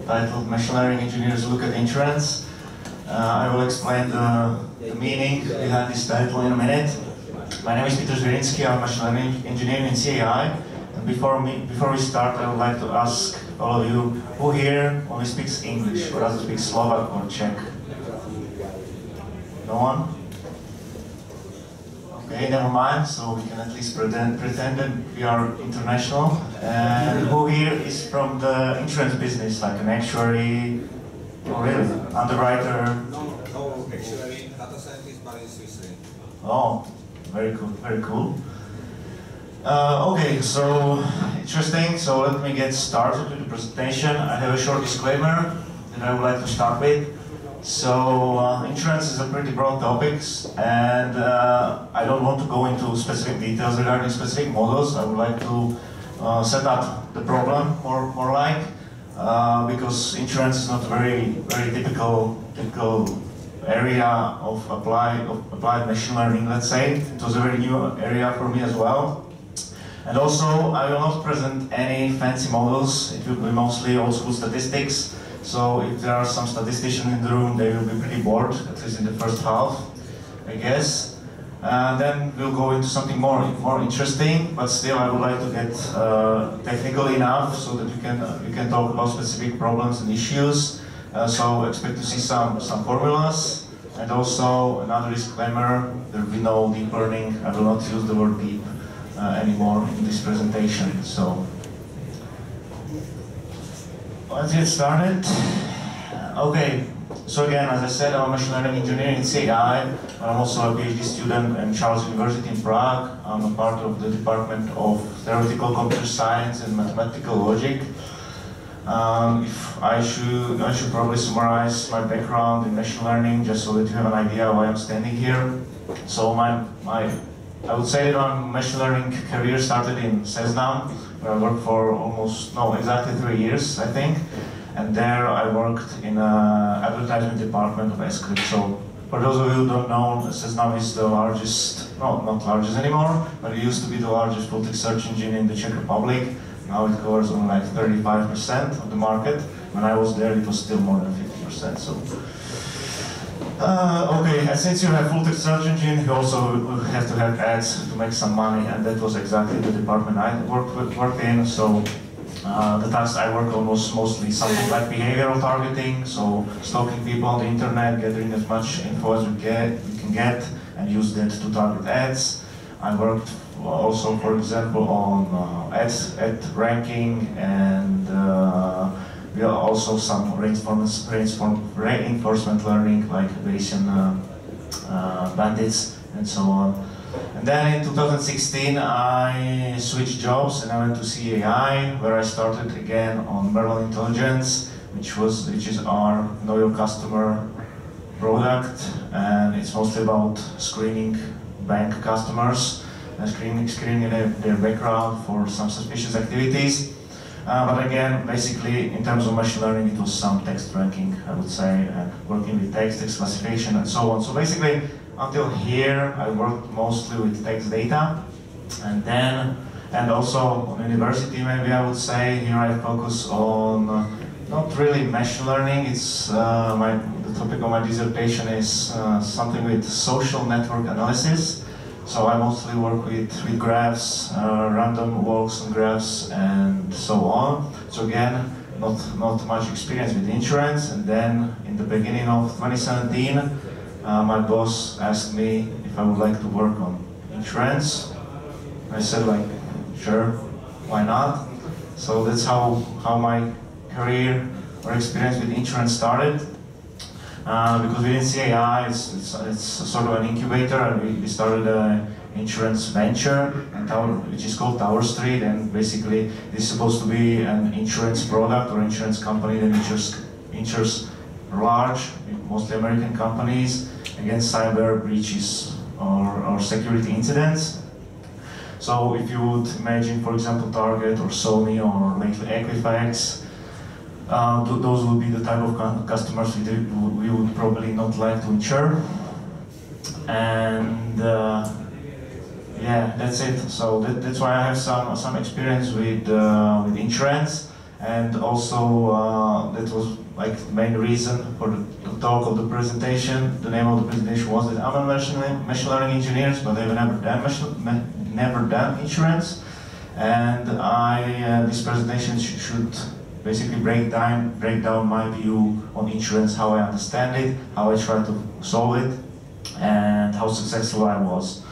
titled Machine Learning Engineers Look at Insurance. I will explain the meaning behind this title in a minute. My name is Peter Zvirinský, I'm a machine learning engineer in CEAi. And before we start, I would like to ask all of you, who here only speaks English, or doesn't speak Slovak or Czech? No one? Okay, never mind, so we can at least pretend that we are international. And who here is from the insurance business, like an actuary, or really, underwriter? No, actually, data scientist, but in Switzerland. Oh, very cool, very cool. Okay, so interesting. So let me get started with the presentation. I have a short disclaimer that I would like to start with. So insurance is a pretty broad topic, and I don't want to go into specific details regarding specific models. I would like to set up the problem more like, because insurance is not a very typical area of applied machine learning, let's say. It was a very new area for me as well. And also, I will not present any fancy models. It will be mostly old school statistics. So if there are some statisticians in the room, they will be pretty bored, at least in the first half, I guess. Then we'll go into something more interesting, but still I would like to get technical enough so that we can talk about specific problems and issues. So expect to see some formulas, and also another disclaimer: there will be no deep learning. I will not use the word deep anymore in this presentation. So let's get started. Okay, so again, as I said, I'm a machine learning engineer in CEAi. I'm also a PhD student at Charles University in Prague. I'm a part of the Department of Theoretical Computer Science and Mathematical Logic. If I should probably summarize my background in machine learning, just so that you have an idea why I'm standing here. So I would say that my machine learning career started in Seznam, where I worked for exactly 3 years, I think. And there I worked in an advertisement department of Script. So for those of you who don't know, Seznam is the largest, not largest anymore, but it used to be the largest full text search engine in the Czech Republic. Now it covers only like 35% of the market. When I was there, it was still more than 50%. So. Okay, and since you have full text search engine, you also have to have ads to make some money, and that was exactly the department I worked in. So the task I worked on was mostly something like behavioral targeting, so stalking people on the internet, gathering as much info as we can get, and use that to target ads. I worked also, for example, on ad ranking, and we are also some reinforcement learning, like Bayesian bandits and so on. And then in 2016, I switched jobs and I went to CEAi, where I started again on Merlin Intelligence, which is our Know Your Customer product, and it's mostly about screening bank customers and screening their background for some suspicious activities. But again, basically, in terms of machine learning, it was some text ranking, I would say, and working with text classification and so on. So basically, until here, I worked mostly with text data, and also on university, maybe I would say, here I focus on not really machine learning. It's the topic of my dissertation is something with social network analysis. So I mostly work with graphs, random walks on graphs, and so on. So again, not much experience with insurance. And then in the beginning of 2017, my boss asked me if I would like to work on insurance. I said, like, sure, why not? So that's how my career or experience with insurance started. Because within CEAi, it's sort of an incubator, and we started an insurance venture, which is called Tower Street, and basically this is supposed to be an insurance product or insurance company that insures large, mostly American companies against cyber breaches or security incidents. So if you would imagine, for example, Target or Sony or lately Equifax, those would be the type of customers we would probably not like to insure. And yeah, that's it. So that's why I have some experience with insurance. And also, that was like the main reason for the talk of the presentation. The name of the presentation was that I'm a machine learning engineers, but I've never done insurance. And this presentation should basically break down my view on insurance, how I understand it, how I try to solve it, and how successful I was.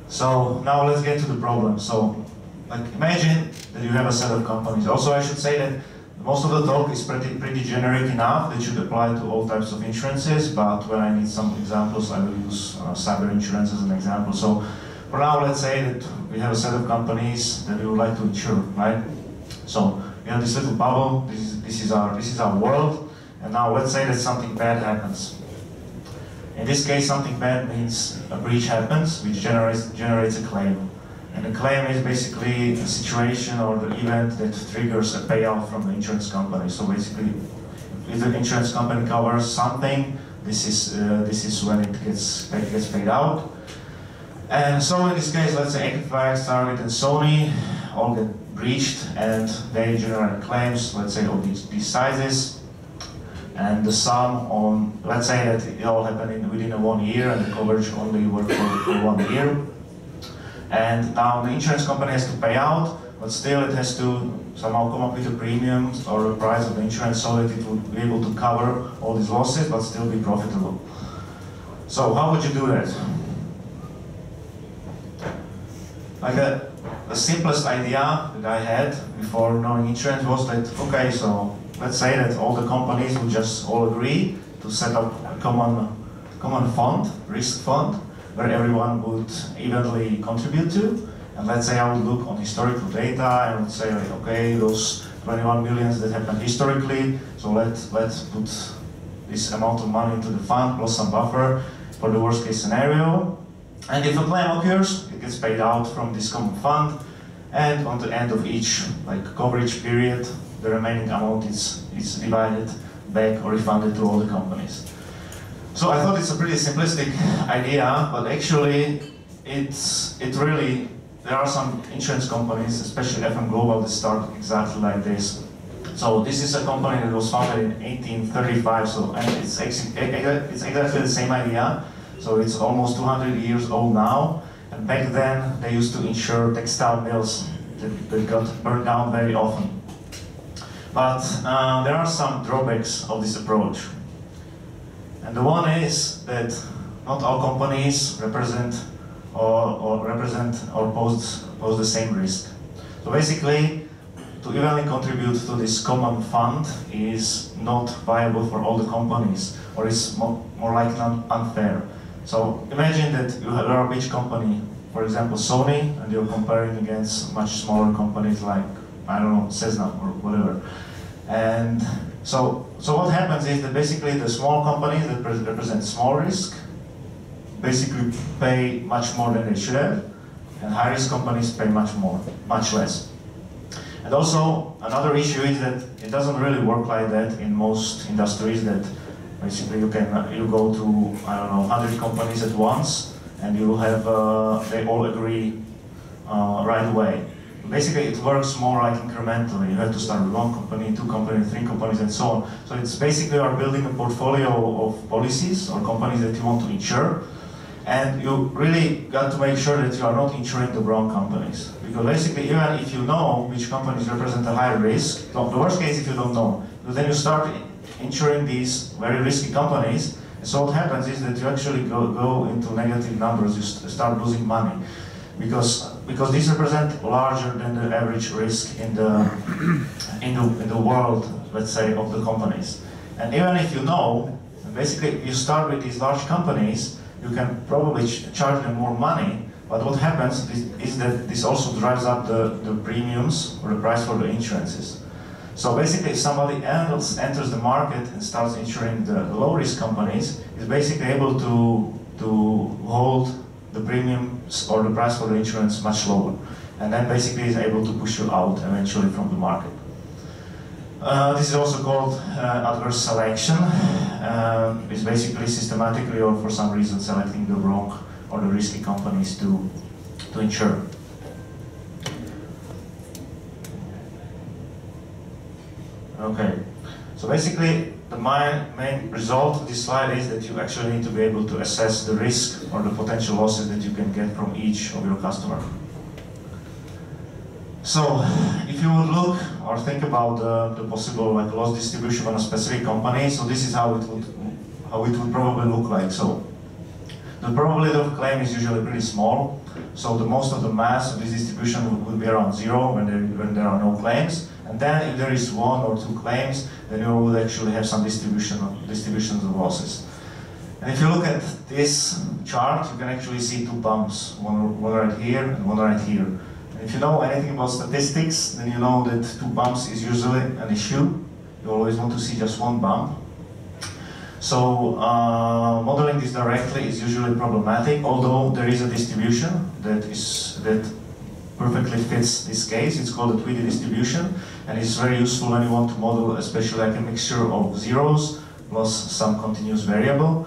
So now let's get to the problem. So, like, imagine that you have a set of companies. Also, I should say that most of the talk is pretty generic enough that should apply to all types of insurances, but when I need some examples, I will use cyber insurance as an example. So for now, let's say that we have a set of companies that we would like to insure, right? So we have this little bubble, this is our world, and now let's say that something bad happens. In this case, something bad means a breach happens, which generates a claim. And the claim is basically the situation or the event that triggers a payout from the insurance company. So basically, if the insurance company covers something, this is when it gets paid out. And so in this case, let's say Equifax, Target, and Sony all get breached, and they generate claims, let's say of these sizes. And the sum on, let's say that it all happened within 1 year, and the coverage only worked for 1 year. And now the insurance company has to pay out, but still it has to somehow come up with a premium or a price of the insurance so that it would be able to cover all these losses but still be profitable. So how would you do that? Like the simplest idea that I had before knowing insurance was that, okay, so let's say that all the companies would just all agree to set up a common fund, risk fund, where everyone would evenly contribute to. And let's say I would look on historical data and would say, like, okay, those 21 millions that happened historically, so let's put this amount of money into the fund plus some buffer for the worst case scenario. And if a claim occurs, it gets paid out from this common fund, and on the end of each coverage period, the remaining amount is divided back or refunded to all the companies. So I thought it's a pretty simplistic idea, but actually there are some insurance companies, especially FM Global, that start exactly like this. So this is a company that was founded in 1835, so and it's exactly the same idea. So it's almost 200 years old now, and back then they used to insure textile mills that got burned down very often. But there are some drawbacks of this approach. And the one is that not all companies represent or pose the same risk. So basically, to evenly contribute to this common fund is not viable for all the companies, or is more likely unfair. So imagine that you are a big company, for example Sony, and you're comparing against much smaller companies like, I don't know, Cessna or whatever. And so what happens is that basically the small companies that represent small risk basically pay much more than they should have, and high risk companies pay much less. And also another issue is that it doesn't really work like that in most industries, that basically you go to, I don't know, 100 companies at once, and you will have they all agree right away. Basically, it works more like incrementally. You have to start with 1 company, 2 companies, 3 companies, and so on. So it's basically you are building a portfolio of policies or companies that you want to insure, and you really got to make sure that you are not insuring the wrong companies. Because basically, even if you know which companies represent a high risk, the worst case if you don't know, because then you start insuring these very risky companies, and so what happens is that you actually go into negative numbers, you start losing money. Because these represent larger than the average risk in the world, let's say, of the companies. And even if you know, basically if you start with these large companies, you can probably charge them more money, but what happens is that this also drives up the premiums or the price for the insurances. So basically if somebody else enters the market and starts insuring the low risk companies, is basically able to hold the premiums or the price for the insurance much lower, and then basically is able to push you out eventually from the market. This is also called adverse selection. It's basically systematically or for some reason selecting the wrong or the risky companies to insure. Okay. So basically, the main result of this slide is that you actually need to be able to assess the risk or the potential losses that you can get from each of your customers. So, if you would look or think about the possible loss distribution on a specific company, so this is how it would probably look like. So, the probability of claim is usually pretty small. So, the most of the mass of this distribution would be around 0 when there are no claims. And then, if there is 1 or 2 claims, then you would actually have some distributions of losses. And if you look at this chart, you can actually see 2 bumps, one right here and one right here. And if you know anything about statistics, then you know that 2 bumps is usually an issue. You always want to see just 1 bump. So modeling this directly is usually problematic, although there is a distribution that perfectly fits this case. It's called a Tweedy distribution, and it's very useful when you want to model especially like a mixture of zeros plus some continuous variable.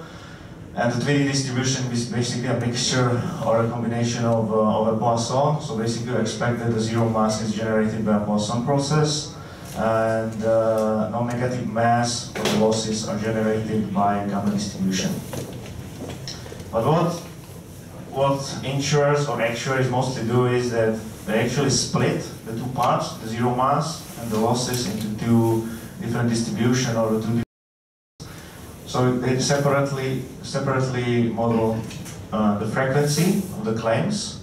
And the Tweedy distribution is basically a mixture or a combination of a Poisson. So basically you expect that the zero mass is generated by a Poisson process, and non-negative mass or the losses are generated by a gamma distribution. But what insurers or actuaries mostly do is that they actually split the 2 parts, the zero mass and the losses, into 2 different distributions or the 2 So they separately model the frequency of the claims.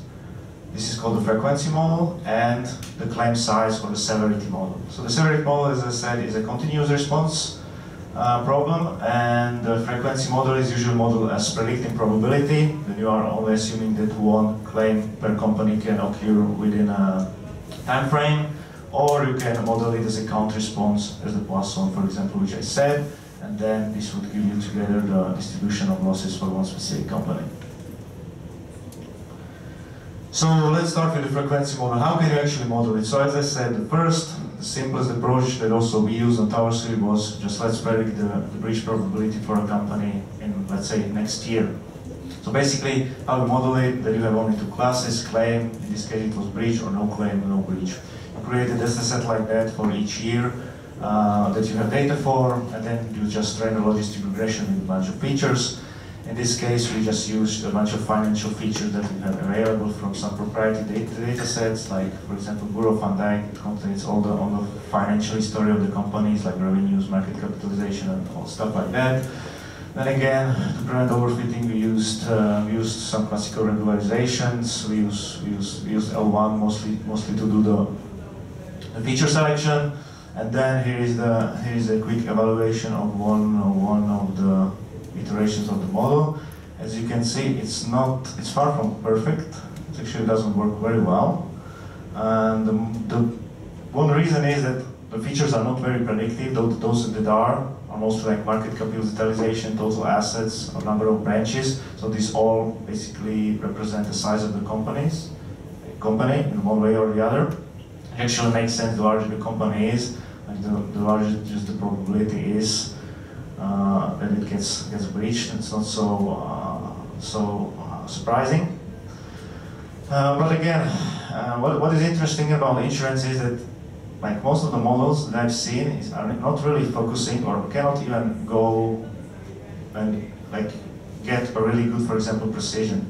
This is called the frequency model, and the claim size or the severity model. So the severity model, as I said, is a continuous response problem, and the frequency model is usually modeled as predicting probability. Then you are only assuming that 1 claim per company can occur within a time frame, or you can model it as a count response, as the Poisson, for example, which I said. And then this would give you together the distribution of losses for one specific company. So let's start with the frequency model. How can you actually model it? So as I said, the simplest approach that also we used on Tower 3 was just let's predict the breach probability for a company in, let's say, next year. So basically, how we model it, that you have only 2 classes, claim, in this case it was breach, or no claim, no breach. You create a data set like that for each year, that you have data for, and then you just train a logistic regression with a bunch of features. In this case, we just used a bunch of financial features that we have available from some proprietary data sets, like, for example, Bureau Van Dijk. It contains all the financial history of the companies, like revenues, market capitalization, and all stuff like that. Then again, to prevent overfitting, we used some classical regularizations. We used L1 mostly to do the feature selection. And then here is a quick evaluation of one of the iterations of the model. As you can see, it's far from perfect. It actually doesn't work very well. And the one reason is that the features are not very predictive. Those that are mostly like market capitalization, total assets, or number of branches. So these all basically represent the size of the company in one way or the other. It actually makes sense the larger the company is, like the larger just the probability is that it gets breached. It's not so surprising. But again, what is interesting about insurance is that, like most of the models that I've seen, are not really focusing or cannot even go and like get a really good, for example, precision.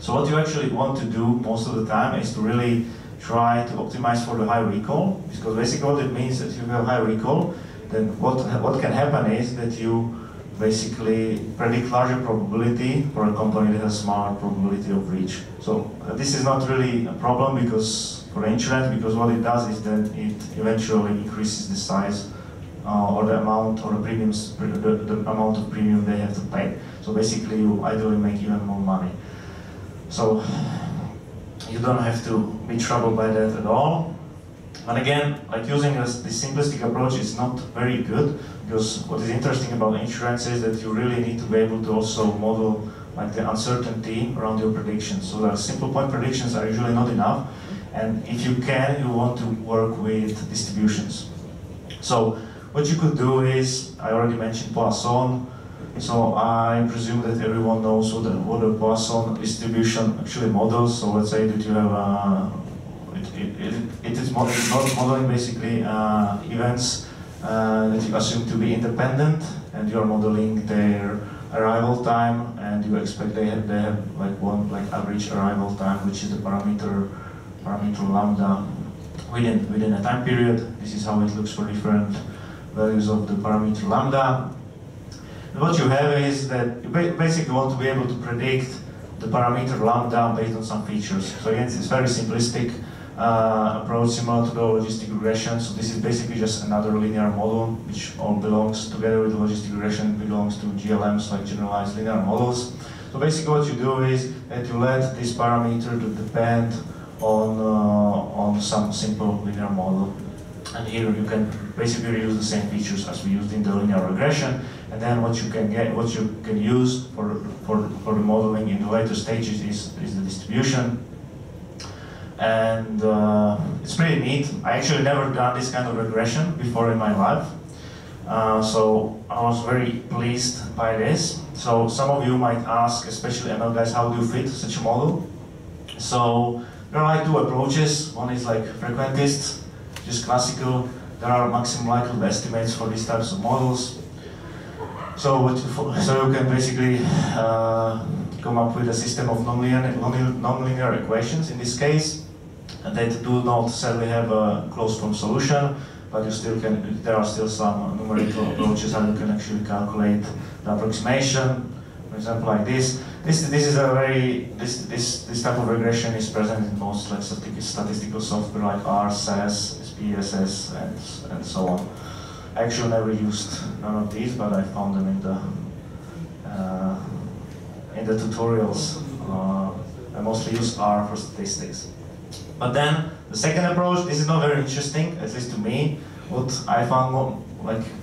So what you actually want to do most of the time is to really try to optimize for the high recall, because basically what it means that you have high recall, then what can happen is that you basically predict larger probability for a company that has smaller probability of breach. So this is not really a problem for insurance, because what it does is that it eventually increases the size or the amount or the premiums, the amount of premium they have to pay. So basically you ideally make even more money. So you don't have to be troubled by that at all. And again, like using this simplistic approach is not very good, because what is interesting about insurance is that you really need to be able to also model like the uncertainty around your predictions. So the simple point predictions are usually not enough, and if you can, you want to work with distributions. So what you could do is, I already mentioned Poisson, so I presume that everyone knows what a Poisson distribution actually models. So let's say that you have it is modeling basically events that you assume to be independent, and you're modeling their arrival time, and you expect they have like one average arrival time, which is the parameter lambda within a time period. This is how it looks for different values of the parameter lambda. And what you have is that you basically want to be able to predict the parameter lambda based on some features. So again, it's very simplistic approach similar to the logistic regression. So this is basically just another linear model which all belongs together with the logistic regression, belongs to GLMs, like generalized linear models. So basically what you do is that you let this parameter to depend on some simple linear model. And here you can basically use the same features as we used in the linear regression. And then what you can use for the modeling in the later stages is the distribution. And it's pretty neat. I actually never done this kind of regression before in my life. So I was very pleased by this. So some of you might ask, especially ML guys, how do you fit such a model? So there are like two approaches. One is like frequentist, just classical. There are maximum likelihood estimates for these types of models. So you can basically come up with a system of nonlinear equations in this case, and they do not necessarily have a closed form solution, but you still can. There are still some numerical approaches how you can actually calculate the approximation. For example, like this. This type of regression is present in most like statistical software like R, SAS, SPSS, and so on. I actually never used none of these, but I found them in the tutorials. I mostly use R for statistics. But then the second approach, this is not very interesting, at least to me. What I found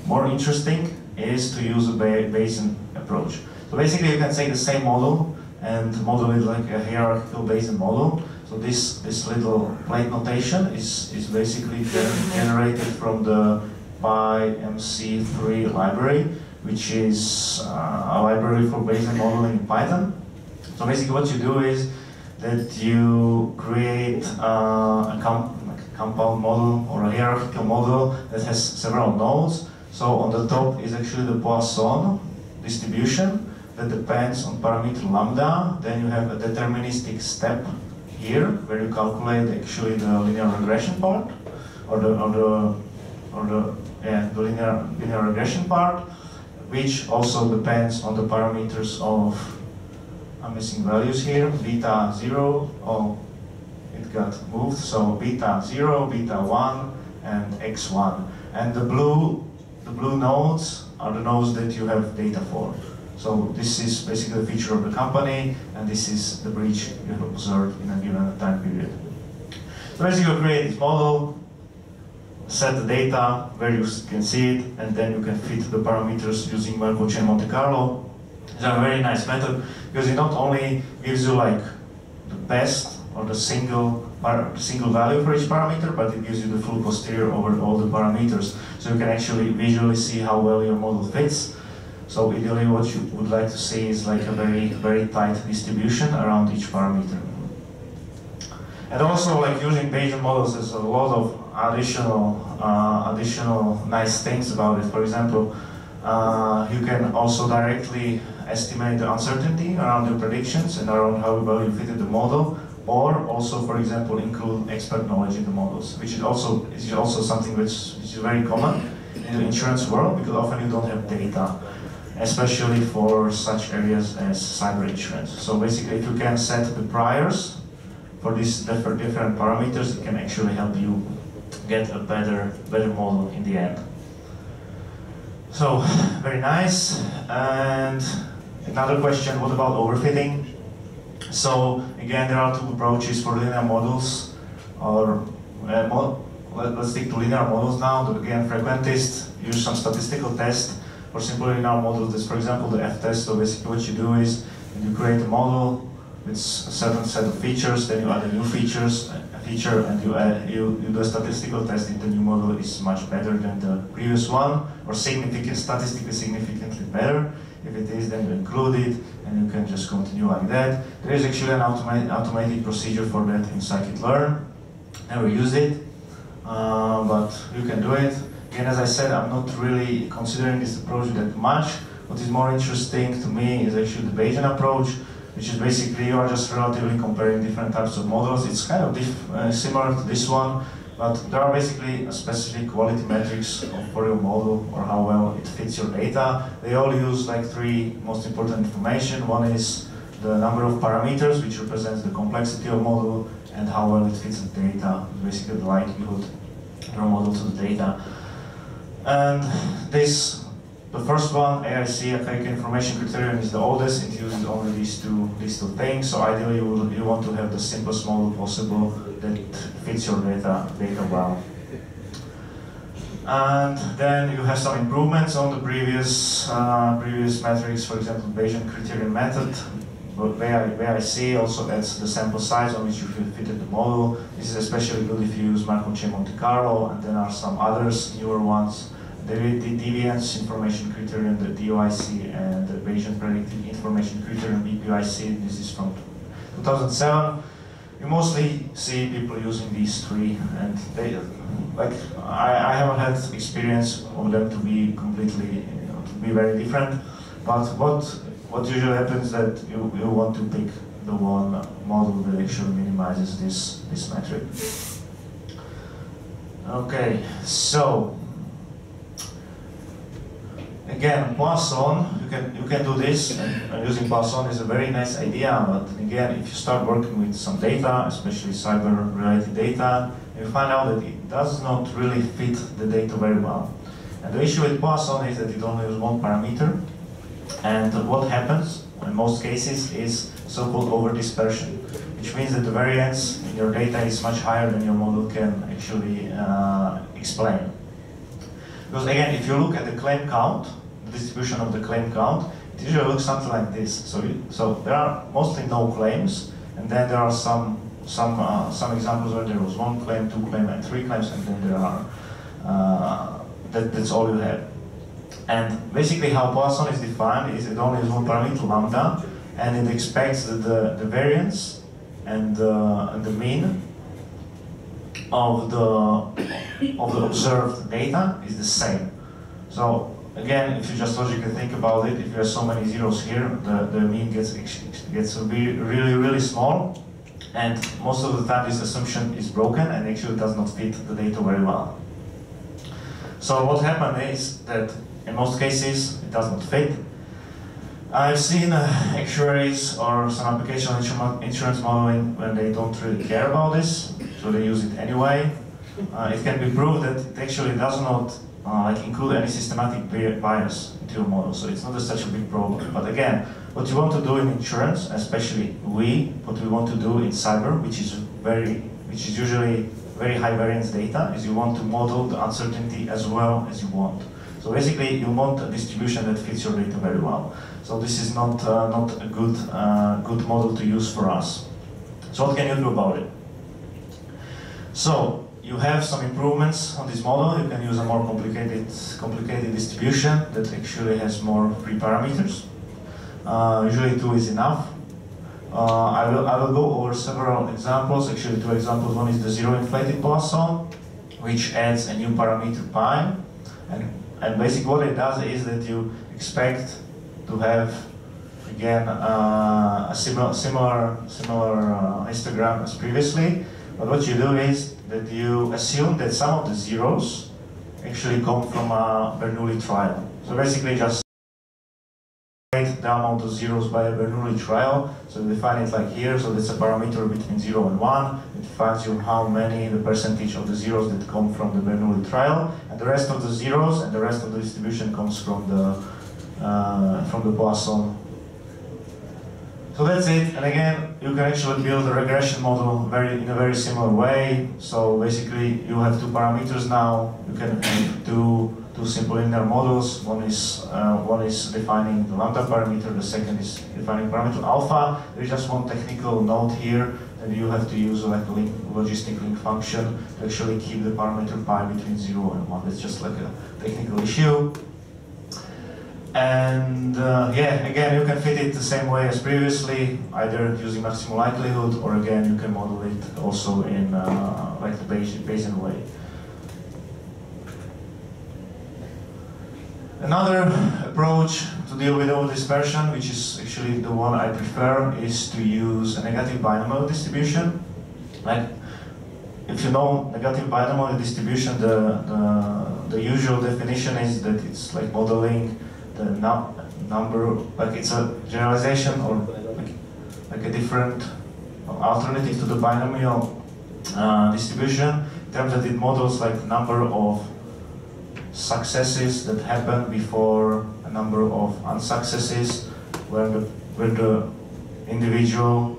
more interesting is to use a Bayesian approach. So basically, you can take the same model and model it like a hierarchical Bayesian model. So this little plate notation is basically generated from the PyMC3 library, which is a library for Bayesian modeling in Python. So basically what you do is that you create a compound model or a hierarchical model that has several nodes. So on the top is actually the Poisson distribution that depends on parameter lambda. Then you have a deterministic step here where you calculate actually the linear regression part, or the linear regression part, which also depends on the parameters of, I'm missing values here, beta 0, oh, it got moved, so beta 0, beta 1, and x1. And the blue nodes are the nodes that you have data for. So this is basically the feature of the company, and this is the breach you have observed in a given time period. So basically you create this model, set the data where you can see it, and then you can fit the parameters using Merkle chain Monte Carlo. It's a very nice method because it not only gives you like the best or the single value for each parameter, but it gives you the full posterior over all the parameters. So you can actually visually see how well your model fits. So ideally what you would like to see is like a very tight distribution around each parameter. And also, like using Bayesian models, there's a lot of additional nice things about it. For example, you can also directly estimate the uncertainty around your predictions and around how well you fitted the model, or also, for example, include expert knowledge in the models, which is also something which is very common in the insurance world, because often you don't have data, especially for such areas as cyber insurance. So basically, if you can set the priors for these different parameters, it can actually help you get a better model in the end. So, very nice. And another question, what about overfitting? So, again, there are two approaches for linear models, or let's stick to linear models now. Again, frequentists use some statistical test for simple linear models. This, for example, the F-test. So basically what you do is you create a model with a certain set of features, then you add a new feature, and you do a statistical test if the new model is much better than the previous one, or statistically significantly better. If it is, then you include it, and you can just continue like that. There is actually an automated procedure for that in scikit-learn. Never used it, but you can do it. again, as I said, I'm not really considering this approach that much. What is more interesting to me is actually the Bayesian approach, which is basically you are just relatively comparing different types of models. It's kind of similar to this one, but there are basically a specific quality metrics for your model or how well it fits your data. They all use like three most important information. One is the number of parameters, which represents the complexity of model and how well it fits the data, basically the likelihood of your model to the data. And this, the first one, AIC, Archaic Information Criterion, is the oldest. It uses only these two things. So ideally, you want to have the simplest model possible that fits your data well. And then you have some improvements on the previous metrics. For example, Bayesian criterion method. But AIC also adds the sample size on which you fitted the model. This is especially good if you use Markov chain Monte Carlo, and then are some others, newer ones. The deviance information criterion, the DOIC, and the Bayesian predictive information criterion, BPIC. This is from 2007. You mostly see people using these three, and they, like, I haven't had experience of them to be completely, to be very different. But what usually happens is that you want to pick the one model that actually minimizes this metric. Okay, so again, Poisson, you can do this, and using Poisson is a very nice idea, but again, if you start working with some data, especially cyber-related data, you find out that it does not really fit the data very well. And the issue with Poisson is that it only uses one parameter, and what happens in most cases is so-called over-dispersion, which means that the variance in your data is much higher than your model can actually explain. Because again, if you look at the claim count, the distribution of the claim count, it usually looks something like this. So there are mostly no claims, and then there are some examples where there was 1 claim, 2 claims, and 3 claims, and then there are that's all you have. And basically, how Poisson is defined is it only has one parameter, lambda, and it expects that the variance and the mean of the observed data is the same. So again, if you just logically think about it, if you have so many zeros here, the mean gets really small, and most of the time this assumption is broken and actually does not fit the data very well. So what happened is that in most cases it does not fit. I've seen actuaries or some application insurance modeling when they don't really care about this, so they use it anyway. It can be proved that it actually does not include any systematic bias into your model, so it's not such a big problem. But again, what you want to do in insurance, especially what we want to do in cyber, which is usually very high variance data, is you want to model the uncertainty as well as you want. So basically, you want a distribution that fits your data very well. So this is not a good model to use for us. So what can you do about it? So you have some improvements on this model. You can use a more complicated distribution that actually has more free parameters. Usually 2 is enough. I will go over several examples. Actually, 2 examples. One is the zero inflated Poisson, which adds a new parameter pi, and basically what it does is that you expect to have, again, a similar histogram as previously. But what you do is that you assume that some of the zeros actually come from a Bernoulli trial. So basically just the amount of zeros by a Bernoulli trial. So you define it like here, so that's a parameter between 0 and 1. It defines you how many, the percentage of the zeros that come from the Bernoulli trial, and the rest of the zeros and the rest of the distribution comes from the Poisson. So that's it, and again, you can actually build a regression model in a very similar way. So basically, you have 2 parameters now. You can have two simple linear models. One is defining the lambda parameter. The second is defining parameter alpha. There's just one technical note here that you have to use like a logistic link function to actually keep the parameter pi between 0 and 1. It's just like a technical issue. And yeah, again, you can fit it the same way as previously, either using maximum likelihood, or again, you can model it also in like the Bayesian way. Another approach to deal with over-dispersion, which is actually the one I prefer, is to use a negative binomial distribution. Like, if you know negative binomial distribution, the usual definition is that it's like modeling the number, like it's a generalization or like a different alternative to the binomial distribution, in terms that it models like the number of successes that happen before a number of unsuccesses, where the individual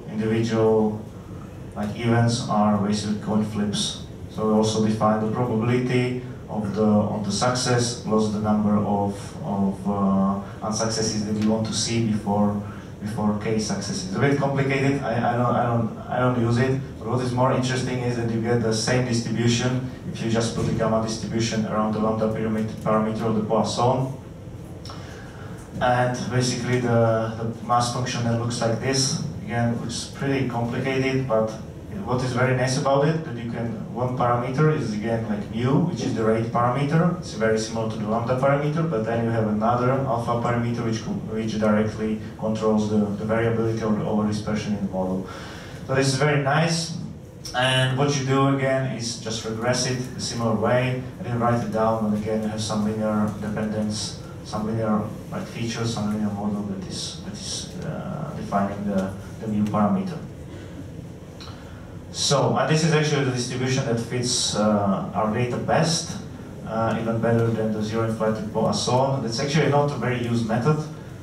like events are basically coin flips. So we also define the probability of the success plus the number of unsuccesses that we want to see before k successes. It's a bit complicated. I don't use it. But what is more interesting is that you get the same distribution if you just put the gamma distribution around the lambda parameter of the Poisson. And basically the mass function then looks like this. Again, it's pretty complicated, but what is very nice about it, that you can, one parameter is again like mu, which is the rate parameter. It's very similar to the lambda parameter, but then you have another alpha parameter which directly controls the variability or the over-dispersion in the model. So this is very nice. And what you do again is just regress it a similar way, and then write it down, and again you have some linear dependence, some linear like features, some linear model that is defining the mu parameter. So, and this is actually the distribution that fits our data best, even better than the zero-inflated Poisson. That's actually not a very used method.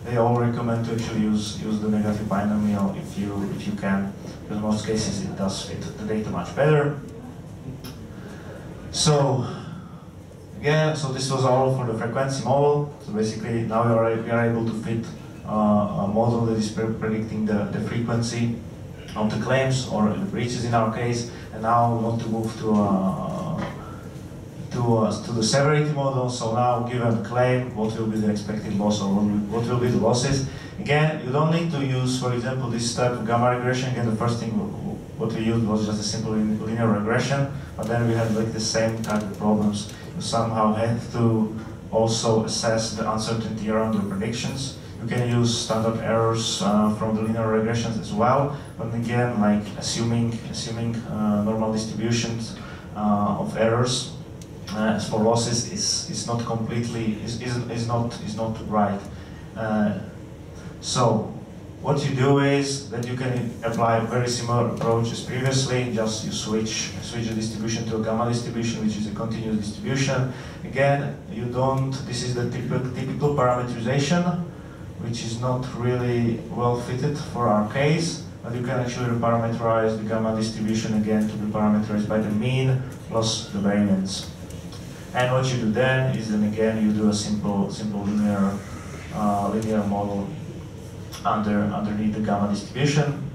They all recommend to actually use the negative binomial if you can, because in most cases it does fit the data much better. So, again, so this was all for the frequency model. So basically now we are able to fit a model that is predicting the frequency of the claims or the breaches in our case, and now we want to move to the severity model. So now, given the claim, what will be the expected loss, or what will be the losses? Again, you don't need to use, for example, this type of gamma regression. Again, the first thing what we used was just a simple linear regression, but then we had like the same type of problems. You somehow have to also assess the uncertainty around the predictions. You can use standard errors from the linear regressions as well, but again, like assuming normal distributions of errors as for losses is not completely is not right. So what you do is that you can apply a very similar approach as previously. Just you switch the distribution to a gamma distribution, which is a continuous distribution. Again, you don't. This is the typical parameterization, which is not really well fitted for our case, but you can actually reparameterize the gamma distribution again to be parameterized by the mean plus the variance. And what you do then is then again you do a simple linear model underneath the gamma distribution,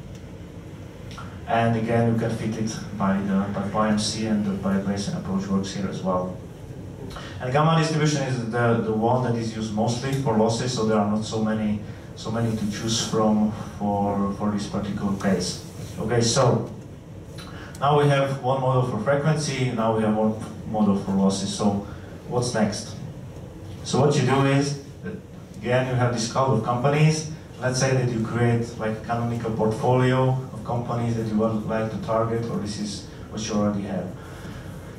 and again you can fit it by PyMC, and the Bayesian approach works here as well. And gamma distribution is the one that is used mostly for losses, so there are not so many to choose from for this particular case. Okay, so now we have one model for frequency, now we have one model for losses. So what's next? So what you do is that, again, you have this cloud of companies. Let's say that you create like a canonical portfolio of companies that you would like to target, or this is what you already have.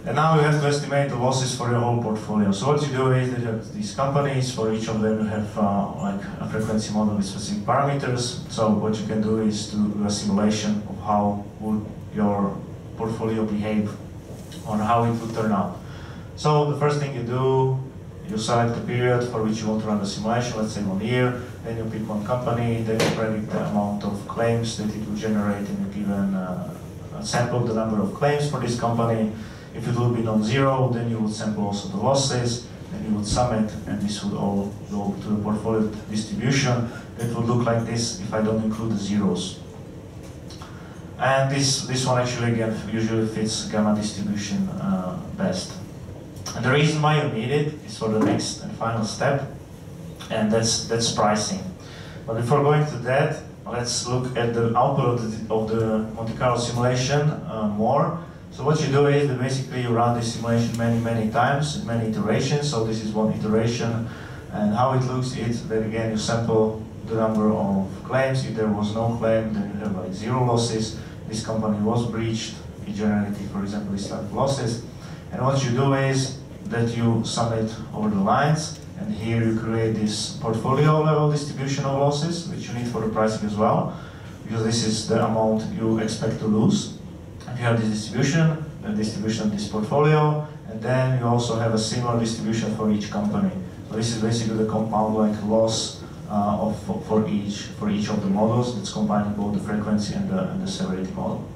And now you have to estimate the losses for your whole portfolio. So what you do is that you have these companies, for each of them you have like a frequency model with specific parameters. So what you can do is to do a simulation of how would your portfolio behave, or how it would turn out. So the first thing you do, you select the period for which you want to run the simulation, let's say 1 year, then you pick one company, then you predict the amount of claims that it will generate in a given sample, the number of claims for this company. If it will be non-zero, then you would sample also the losses, then you would sum it, and this would all go to the portfolio distribution. It would look like this if I don't include the zeros. And this one actually, again, usually fits gamma distribution best. And the reason why you need it is for the next and final step, and that's pricing. But before going to that, let's look at the output of the Monte Carlo simulation more. So what you do is that basically you run this simulation many times, many iterations. So this is one iteration And how it looks is that again you sample the number of claims. If there was no claim, then you have like 0 losses. This company was breached. You generate, for example, this type of losses. And what you do is that you sum it over the lines. And here you create this portfolio level distribution of losses, which you need for the pricing as well, because this is the amount you expect to lose. And you have this distribution, the distribution of this portfolio, and then you also have a similar distribution for each company. So this is basically the compound like loss for each of the models that's combining both the frequency and the severity model.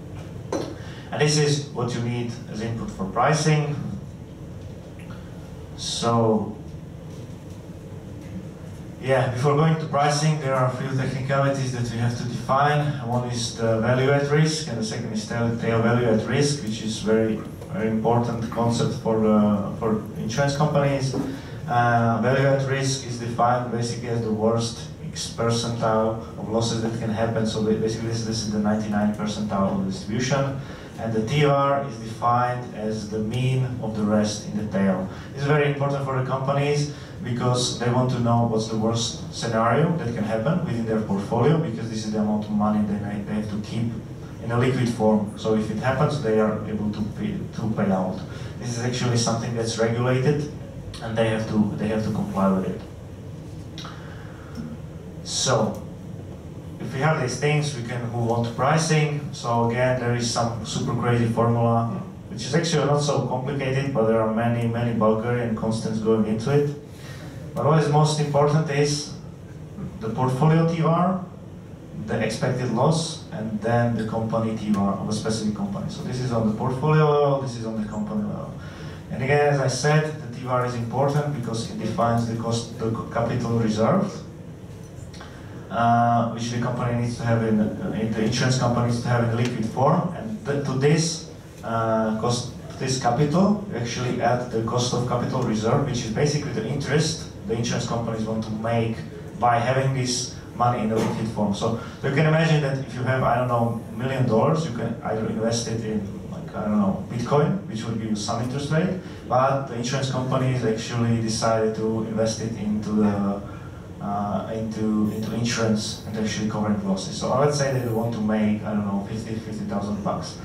And this is what you need as input for pricing. So yeah, before going to pricing, there are a few technicalities that we have to define. One is the value at risk, and the second is tail value at risk, which is very important concept for insurance companies. Value at risk is defined basically as the worst X percentile of losses that can happen. So basically this is the 99th percentile of the distribution. And the TR is defined as the mean of the rest in the tail. This is very important for the companies because they want to know what's the worst scenario that can happen within their portfolio, because this is the amount of money they have to keep in a liquid form. So if it happens, they are able to pay out. This is actually something that's regulated, and they have to comply with it. So if we have these things, we can move on to pricing. So again, there is some super crazy formula, which is actually not so complicated, but there are many Bulgarian constants going into it. But what is most important is the portfolio TR, the expected loss, and then the company TR of a specific company. So this is on the portfolio level, this is on the company level. And again, as I said, the TR is important because it defines the capital reserve, which the company needs to have the insurance company needs to have in liquid form. And to this capital, we actually add the cost of capital reserve, which is basically the interest the insurance companies want to make by having this money in a liquid form. So you can imagine that if you have, I don't know, $1 million, you can either invest it in, like, I don't know, Bitcoin, which will give you some interest rate, but the insurance companies actually decided to invest it into the into insurance and actually covering losses. So let's say they want to make, I don't know, $50,000.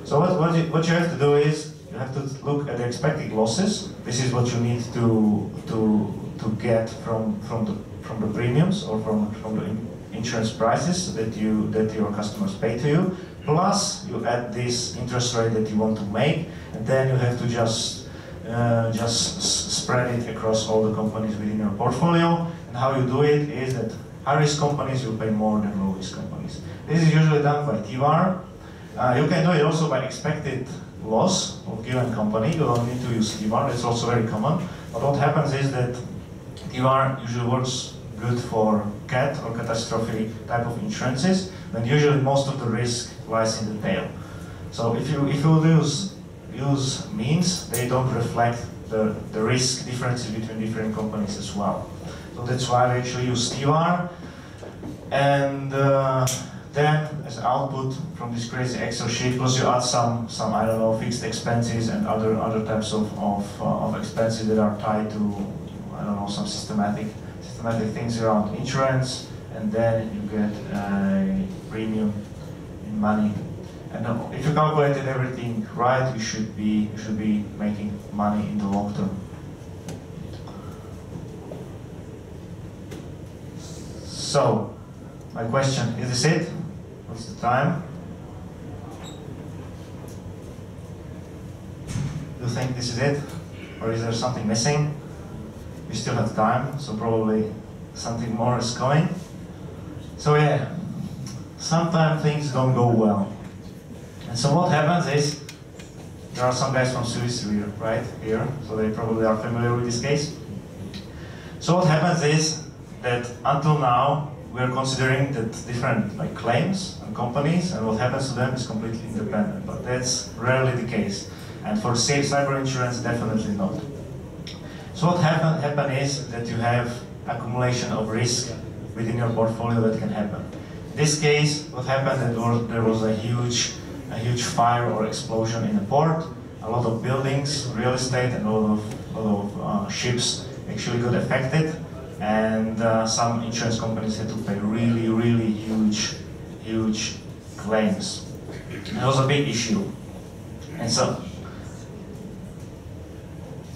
So what you have to do is you have to look at the expected losses. This is what you need to get from the premiums or from the insurance prices that your customers pay to you. Plus you add this interest rate that you want to make, and then you have to just spread it across all the companies within your portfolio. And how you do it is that high-risk companies will pay more than low-risk companies. This is usually done by TVAR. You can do it also by expected loss of given company. You don't need to use TVAR, it's also very common. But what happens is that TVAR usually works good for CAT or catastrophe type of insurances, when usually most of the risk lies in the tail. So if you use means, they don't reflect the risk differences between different companies as well. So that's why we actually use TVAR. And then as output from this crazy Excel sheet, plus you add some I don't know, fixed expenses and other types of expenses that are tied to, I don't know, some systematic things around insurance, and then you get a premium in money. And if you calculated everything right, you should be making money in the long term. So, my question, is this it? What's the time? Do you think this is it? Or is there something missing? We still have time, so probably something more is coming. So yeah, sometimes things don't go well. And so what happens is, there are some guys from Swiss right here, so they probably are familiar with this case. So what happens is that until now, we are considering that different claims and companies, and what happens to them is completely independent, but that's rarely the case. And for cyber insurance, definitely not. So what happen is that you have accumulation of risk within your portfolio that can happen. In this case, what happened is there was a huge fire or explosion in a port. A lot of buildings, real estate, and a lot of ships actually got affected. and some insurance companies had to pay really huge claims. It was a big issue. And so,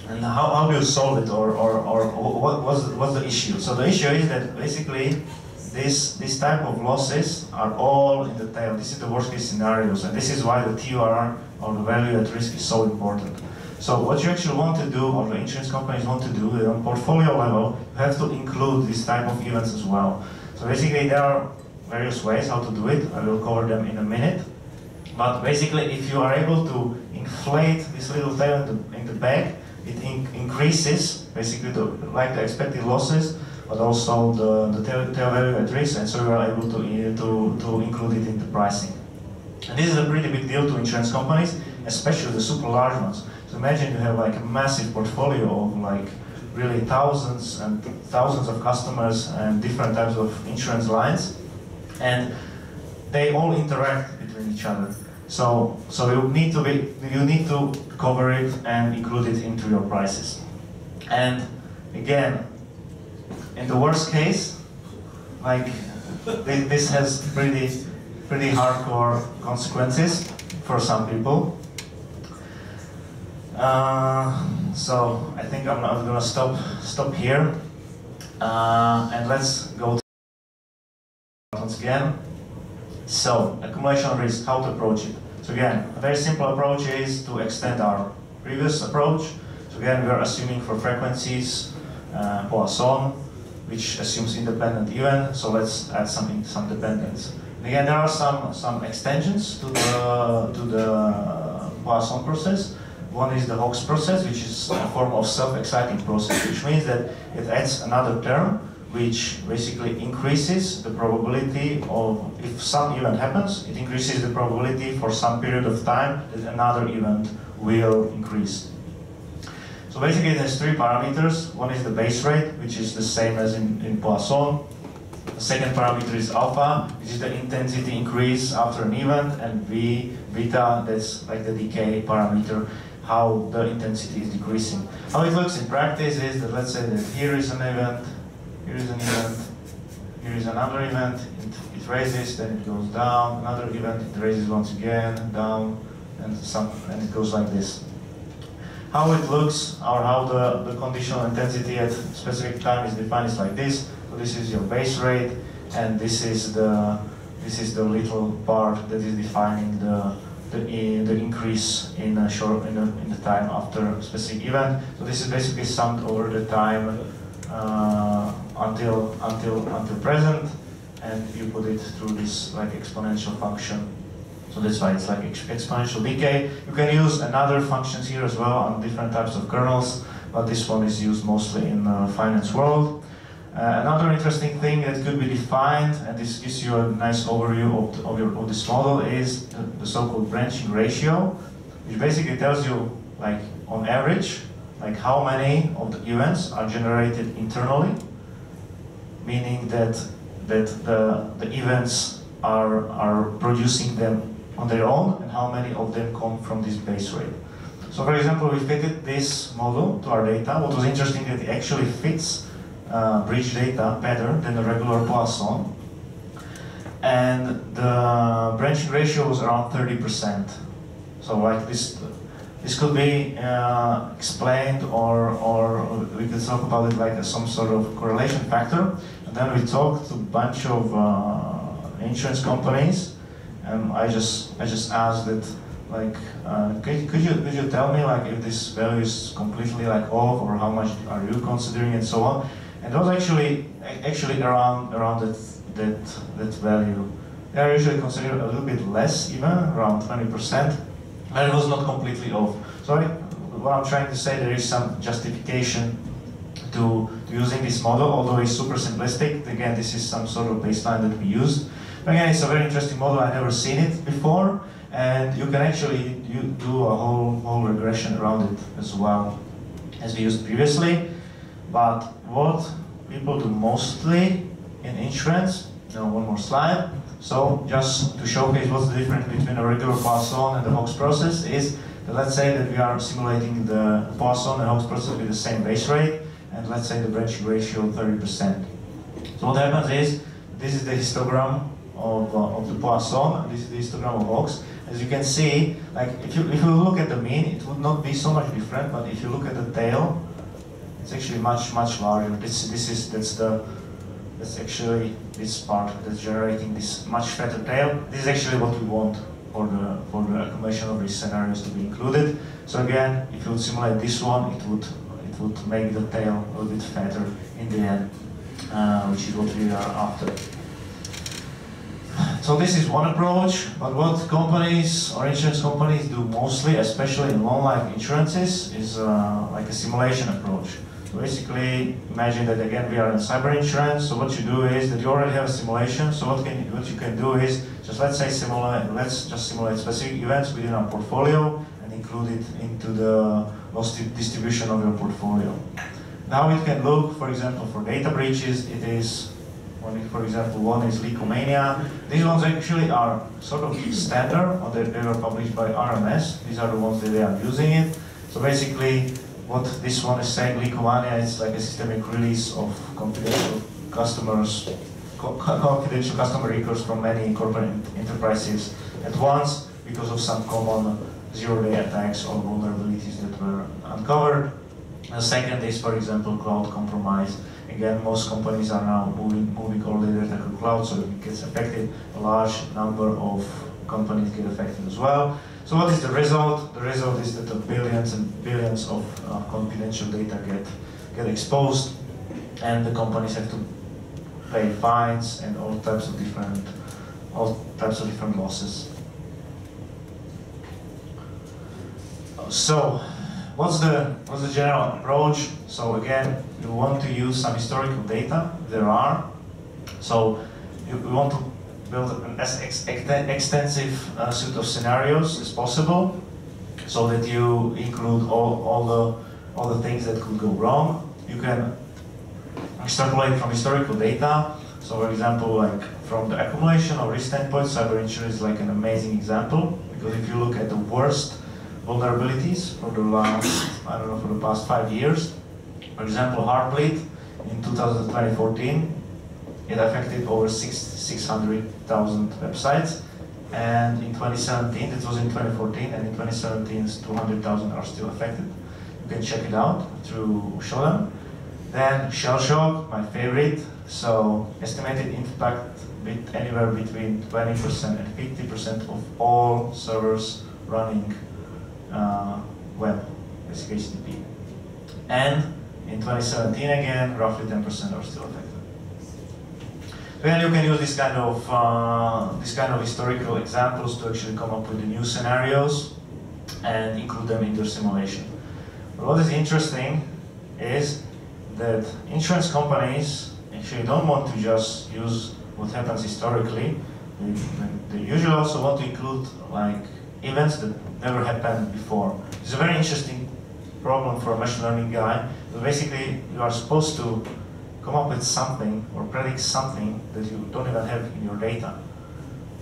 and how do you solve it, or what's the issue? So the issue is that basically this type of losses are all in the tail. This is the worst case scenarios, and this is why the TUR, or the value at risk, is so important. So what you actually want to do, or the insurance companies want to do, on portfolio level, you have to include this type of events as well. So basically there are various ways how to do it. I will cover them in a minute. But basically, if you are able to inflate this little tail in the back, it increases basically the expected losses, but also the tail value at risk, and so you are able to include it in the pricing. And this is a pretty big deal to insurance companies, especially the super large ones. So imagine you have like a massive portfolio of like really thousands and thousands of customers and different types of insurance lines, and they all interact between each other. So you need to cover it and include it into your prices. And again, in the worst case, like this has pretty hardcore consequences for some people. So I think I'm gonna stop here, and let's go to once again. So accumulation risk, how to approach it. So again, a very simple approach is to extend our previous approach. So again, we are assuming for frequencies Poisson, which assumes independent event. So let's add some dependence. And again, there are some extensions to the Poisson process. One is the Hawkes process, which is a form of self-exciting process, which means that it adds another term, which basically increases the probability of, if some event happens, it increases the probability for some period of time that another event will increase. So basically it has three parameters. One is the base rate, which is the same as in Poisson. The second parameter is alpha, which is the intensity increase after an event, and beta, that's like the decay parameter, how the intensity is decreasing. How it looks in practice is that, let's say that here is an event, here is an event, here is another event, it raises, then it goes down, another event, it raises once again, down, and it goes like this. How it looks, or how the conditional intensity at specific time is defined is like this. So this is your base rate, and this is the little part that is defining the increase in the time after a specific event. So this is basically summed over the time until present, and you put it through this like exponential function. So that's why it's like exponential decay. You can use another functions here as well on different types of kernels, but this one is used mostly in the finance world. Another interesting thing that could be defined, and this gives you a nice overview of this model, is the so-called branching ratio, which basically tells you, like on average, like how many of the events are generated internally, meaning that the events are producing them on their own, and how many of them come from this base rate. So for example, we fitted this model to our data. What was interesting that it actually fits bridge data better than the regular Poisson, and the branching ratio was around 30%. So like this could be explained, or we could talk about it like some sort of correlation factor. And then we talked to a bunch of insurance companies, and I just asked that, like, could you tell me like if this value is completely like off, or how much are you considering, and so on. And it was actually around that value. They are usually considered a little bit less, even around 20%, and it was not completely off. So what I'm trying to say, there is some justification to using this model, although it's super simplistic. Again, this is some sort of baseline that we used. But again, it's a very interesting model. I've never seen it before, and you can actually do a whole regression around it as well as we used previously. But what people do mostly in insurance, one more slide. So just to showcase what's the difference between a regular Poisson and the Hawkes process is that, let's say that we are simulating the Poisson and Hawkes process with the same base rate, and let's say the branching ratio 30%. So what happens is, this is the histogram of the Poisson, and this is the histogram of Ox. As you can see, like if you look at the mean, it would not be so much different, but if you look at the tail, it's actually much larger. That's actually this part that's generating this much fatter tail. This is actually what we want for the accumulation of risk scenarios to be included. So again, if you would simulate this one, it would make the tail a little bit fatter in the end, which is what we are after. So this is one approach, but what companies or insurance companies do mostly, especially in non-life insurances, is like a simulation approach. So basically, imagine that again we are in cyber insurance. So what you do is that you already have a simulation. So what you can do is just let's just simulate specific events within our portfolio and include it into the loss distribution of your portfolio. Now it can look, for example, for data breaches. It is, for example, one is leakomania. These ones actually are sort of standard, or they were published by RMS. These are the ones that they are using it. So basically, what this one is saying, leakomania, is like a systemic release of confidential customer records from many corporate enterprises at once because of some common zero-day attacks or vulnerabilities that were uncovered. The second is, for example, cloud compromise. Again, most companies are now moving all their data to cloud, so it gets affected. A large number of companies get affected as well. So what is the result? The result is that the billions and billions of confidential data get exposed, and the companies have to pay fines and all types of different losses. So, what's the general approach? So again, you want to use some historical data. There are. So we want to build as extensive suite of scenarios as possible, so that you include all the things that could go wrong. You can extrapolate from historical data. So, for example, like from the accumulation or risk standpoint, cyber insurance is like an amazing example, because if you look at the worst vulnerabilities for the past 5 years, for example, Heartbleed in 2014, it affected over 600,000 websites, and in 2017, it was in 2014, and in 2017, 200,000 are still affected. You can check it out through Shodan. Then shell shock, my favorite. So estimated impact anywhere between 20% and 50% of all servers running web, basically HTTP. And in 2017 again, roughly 10% are still affected. Then you can use this kind of historical examples to actually come up with the new scenarios and include them in your simulation. But what is interesting is that insurance companies actually don't want to just use what happens historically. They usually also want to include like events that never happened before. It's a very interesting problem for a machine learning guy. But basically, you are supposed to come up with something or predict something that you don't even have in your data.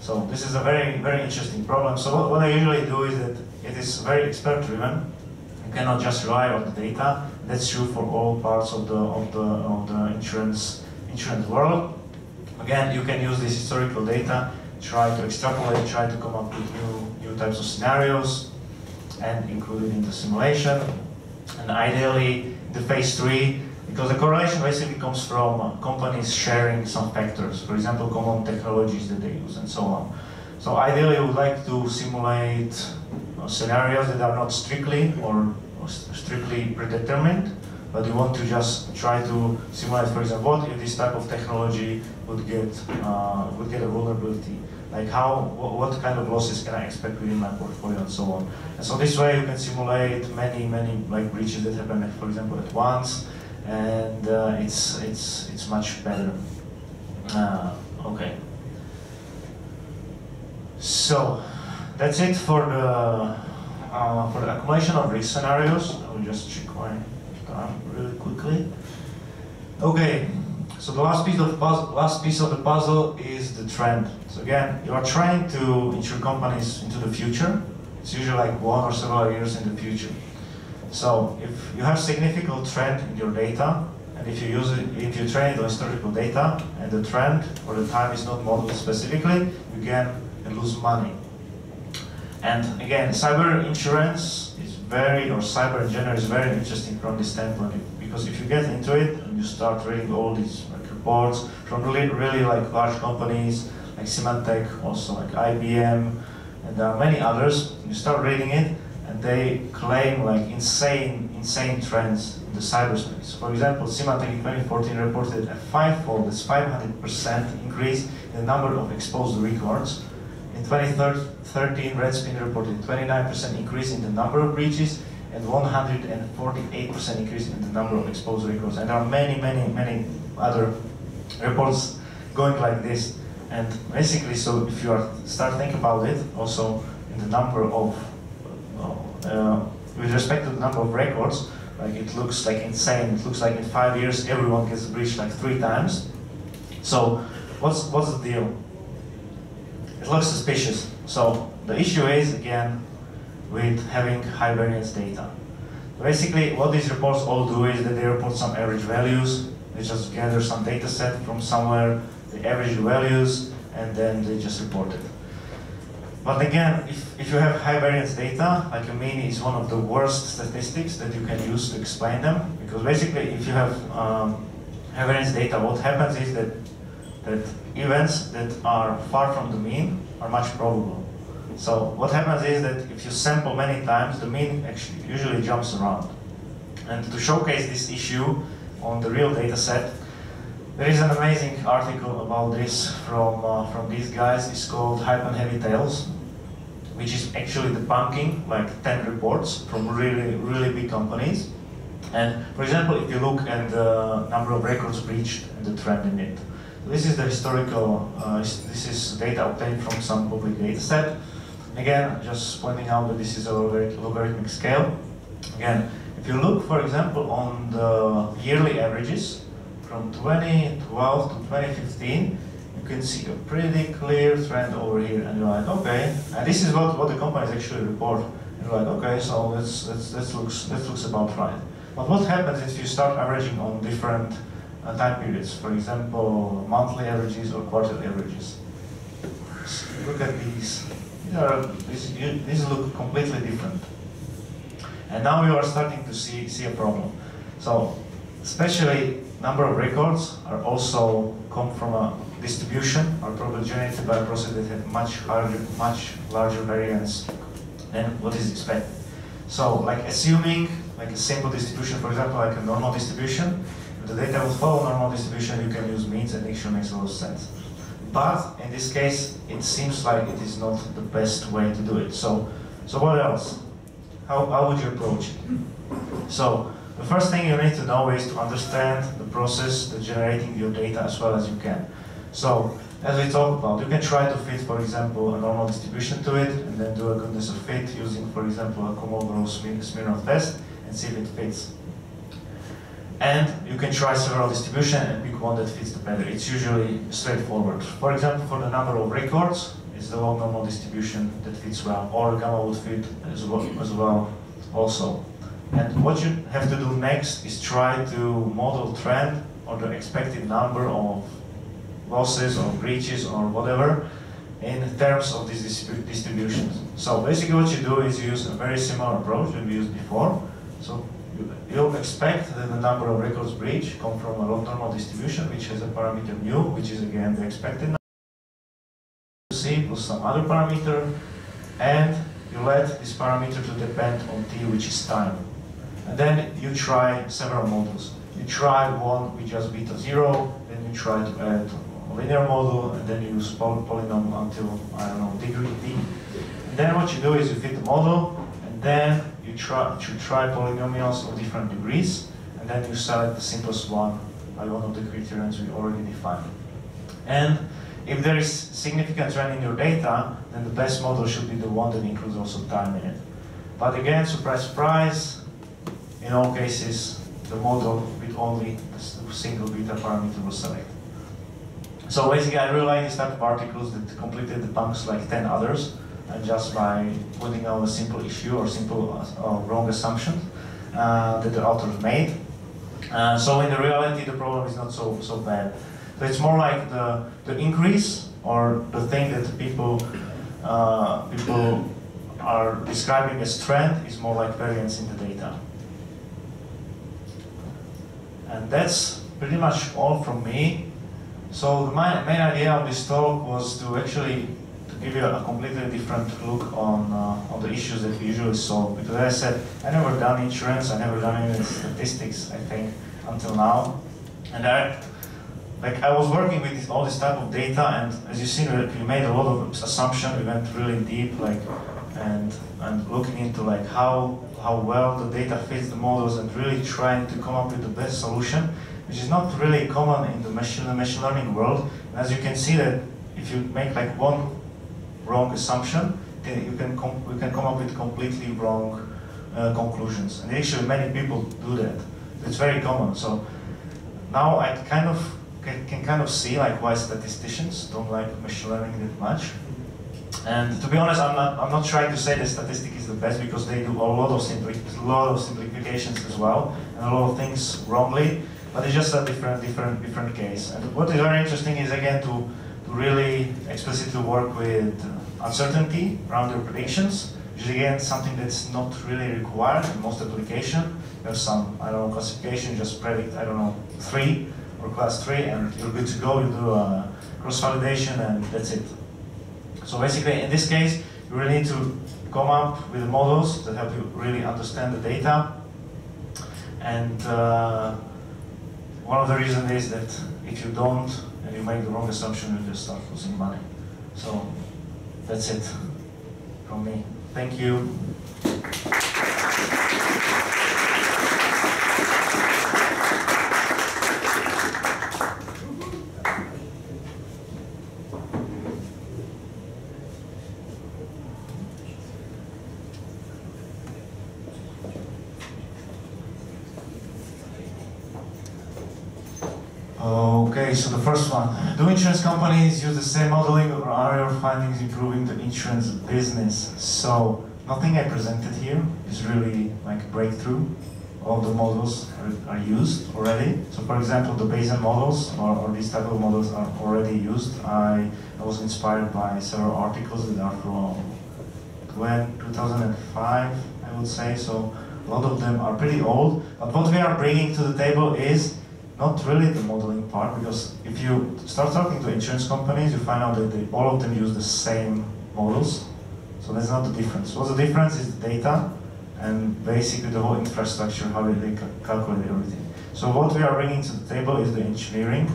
So this is a very, very interesting problem. So what I usually do is that it is very expert driven. You cannot just rely on the data. That's true for all parts of the insurance world. Again, you can use this historical data, try to extrapolate, try to come up with new types of scenarios, and include it in the simulation. And ideally, the phase 3, because the correlation basically comes from companies sharing some factors, for example, common technologies that they use and so on. So ideally, we would like to simulate scenarios that are not strictly predetermined, but we want to just try to simulate, for example, what if this type of technology would get a vulnerability, like what kind of losses can I expect within my portfolio and so on. And so this way you can simulate many like breaches that happen, for example, at once, and it's much better. Okay. So that's it for the accumulation of risk scenarios. I will just check my time really quickly. Okay. So the last piece of the puzzle is the trend. So again, you are trying to insure companies into the future. It's usually like 1 or several years in the future. So if you have significant trend in your data, and if you train it on historical data, and the trend or the time is not modeled specifically, you can lose money. And again, cyber insurance is or cyber in general is very interesting from this standpoint, because if you get into it and you start reading all these reports from really like large companies like Symantec, also like IBM, and there are many others, you start reading it, and they claim like insane trends in the cyberspace. For example, Symantec in 2014 reported a 500% increase in the number of exposed records. In 2013, Redspin reported 29% increase in the number of breaches and 148% increase in the number of exposed records. And there are many other reports going like this. And basically, so if you start thinking about it, also in the number of with respect to the number of records, like it looks like insane. It looks like in 5 years everyone gets breached like 3 times. So what's the deal? It looks suspicious. So the issue is again with having high variance data. Basically, what these reports all do is that they report some average values. They just gather some data set from somewhere, the average values, and then they just report it. But again, if you have high variance data, like a mean is one of the worst statistics that you can use to explain them. Because basically, if you have high variance data, what happens is that events that are far from the mean are much probable. So what happens is that if you sample many times, the mean actually usually jumps around. And to showcase this issue on the real data set, there is an amazing article about this from these guys. It's called Heavytails, which is actually debunking like 10 reports from really big companies. And for example, if you look at the number of records breached and the trend in it. This is the historical, this is data obtained from some public data set. Again, just pointing out that this is a logarithmic scale. Again, if you look, for example, on the yearly averages from 2012 to 2015, you can see a pretty clear trend over here, and you're like, okay, and this is what the companies actually report. And you're like, okay, so that looks about right. But what happens if you start averaging on different time periods? For example, monthly averages or quarterly averages. Look at these. These look completely different. And now we are starting to see a problem. So, especially number of records are also come from a distribution, are probably generated by a process that had much larger variance than what is expected. So, like assuming like a simple distribution, for example, like a normal distribution, if the data will follow normal distribution, you can use means, and it actually makes a lot of sense. But in this case, it seems like it is not the best way to do it. So what else? How would you approach it? So the first thing you need to know is to understand the process that generating your data as well as you can. So as we talked about, you can try to fit, for example, a normal distribution to it, and then do a goodness of fit using, for example, a Komogorov Smirnov test and see if it fits. And you can try several distributions and pick one that fits the pattern. It's usually straightforward. For example, for the number of records, it's the log normal distribution that fits well, or gamma would fit as well also. And what you have to do next is try to model trend or the expected number of losses or breaches or whatever in terms of these distributions. So basically what you do is use a very similar approach that we used before. So you'll expect that the number of records breached come from a log normal distribution, which has a parameter mu, which is again the expected number, C plus some other parameter, and you let this parameter to depend on t, which is time. And then you try several models. You try one with just beta 0, then you try to add a linear model, and then you use polynomial until, I don't know, degree t. And then what you do is you fit the model, and then you try polynomials of different degrees, and then you select the simplest one by one of the criteria we already defined. And if there is significant trend in your data, then the best model should be the one that includes also time in it. But again, surprise, surprise, in all cases, the model with only a single beta parameter was selected. So basically, I really like this type of articles that completely debunks like 10 others, and just by pointing out a simple issue or simple wrong assumption. that the authors made. So in the reality, the problem is not so bad. So it's more like the increase or the thing that people are describing as trend is more like variance in the data. And that's pretty much all from me. So the main idea of this talk was to actually give you a completely different look on the issues that we usually solve. Because as I said, I never done insurance, I never done any statistics, I think, until now. And I was working with all this type of data, and as you see, we made a lot of assumptions. We went really deep, and looking into how well the data fits the models, and really trying to come up with the best solution, which is not really common in the machine learning world. And as you can see, that if you make one wrong assumption, then we can come up with completely wrong conclusions. And actually, many people do that. It's very common. So now I can kind of see why statisticians don't like machine learning that much. And to be honest, I'm not trying to say that statistic is the best, because they do a lot of simplifications as well, and a lot of things wrongly. But it's just a different case. And what is very interesting is, again, to really explicitly work with uncertainty around your predictions, which is again something that's not really required in most applications. There's some, classification, just predict, 3 or class 3, and you're good to go. You do a cross-validation, and that's it. So basically, in this case, you really need to come up with models that help you really understand the data. And one of the reasons is that if you don't, and you make the wrong assumption, you just start losing money. So that's it from me. Thank you. Okay, so the first one. Do insurance companies use the same modeling, or are your findings improving the insurance business? So, nothing I presented here is really like a breakthrough. All the models are used already. So for example, the Bayesian models or these type of models are already used. I was inspired by several articles that are from 2005, I would say. So a lot of them are pretty old. But what we are bringing to the table is not really the modeling part, because if you start talking to insurance companies, you find out that all of them use the same models. So that's not the difference. What's the difference is the data and basically the whole infrastructure, how they calculate everything. So what we are bringing to the table is the engineering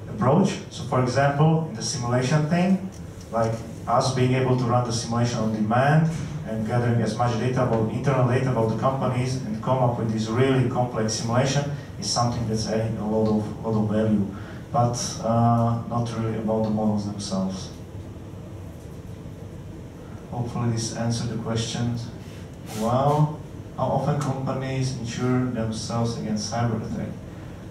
approach. So for example, in the simulation thing, like us being able to run the simulation on demand and gathering as much data about internal data about the companies and come up with this really complex simulation is something that's adding a lot of value, but not really about the models themselves. Hopefully this answered the question. Well, how often companies insure themselves against cyber attack?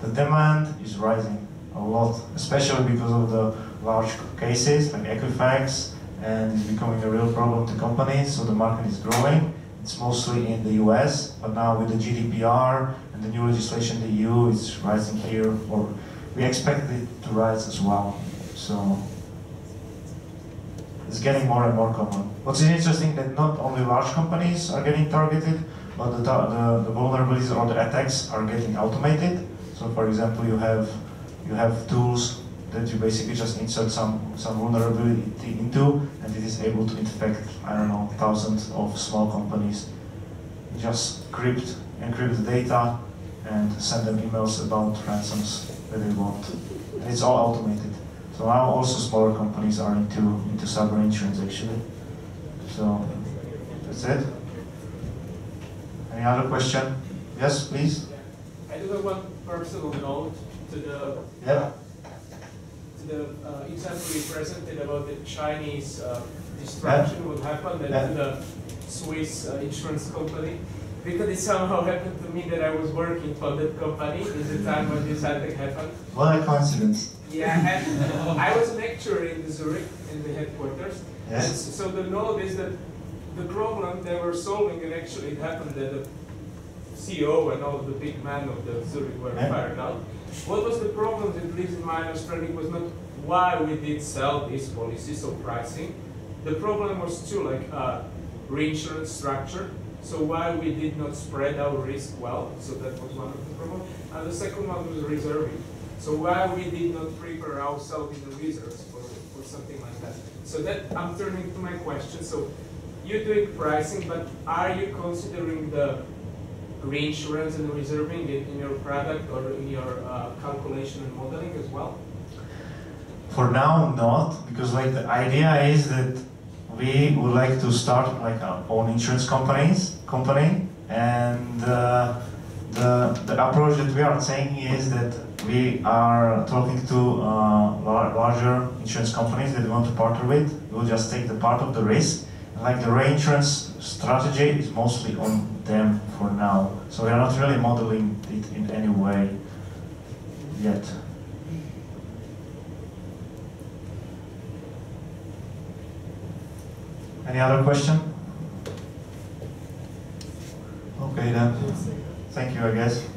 The demand is rising a lot, especially because of the large cases like Equifax, and it's becoming a real problem to companies, so the market is growing. It's mostly in the US, but now with the GDPR and the new legislation in the EU, it's rising here, or we expect it to rise as well. So it's getting more and more common. What's interesting that not only large companies are getting targeted, but the vulnerabilities or the attacks are getting automated. So for example, you have tools that you basically just insert some vulnerability into, and it is able to infect, I don't know, thousands of small companies. You just encrypt the data and send them emails about ransoms that they want. And it's all automated. So now also smaller companies are into cyber insurance actually. So that's it. Any other question? Yes, please. I do have one personal note to the example you presented about the Chinese destruction, what happened, and to the Swiss insurance company. Because it somehow happened to me that I was working for that company at the time when this attack happened. What a coincidence. Yeah, and I was a lecturer in Zurich, in the headquarters. Yes. And so the note is that the problem they were solving, and actually it happened that CEO and all the big men of the Zurich were fired out. What was the problem, at least in my understanding, was not why we did sell these policies of pricing. The problem was too, like reinsurance structure. So why we did not spread our risk well. So that was one of the problems. And the second one was reserving. So why we did not prepare ourselves in the reserves for something like that. So that I'm turning to my question. So you're doing pricing, but are you considering the reinsurance and the reserving in your product or in your calculation and modeling as well? For now, not, because like the idea is that we would like to start like our own insurance company, and the approach that we are saying is that we are talking to larger insurance companies that we want to partner with. We will just take the part of the risk. Like the reinsurance strategy is mostly on them for now. So we are not really modeling it in any way yet. Any other question? Okay then. Thank you, I guess.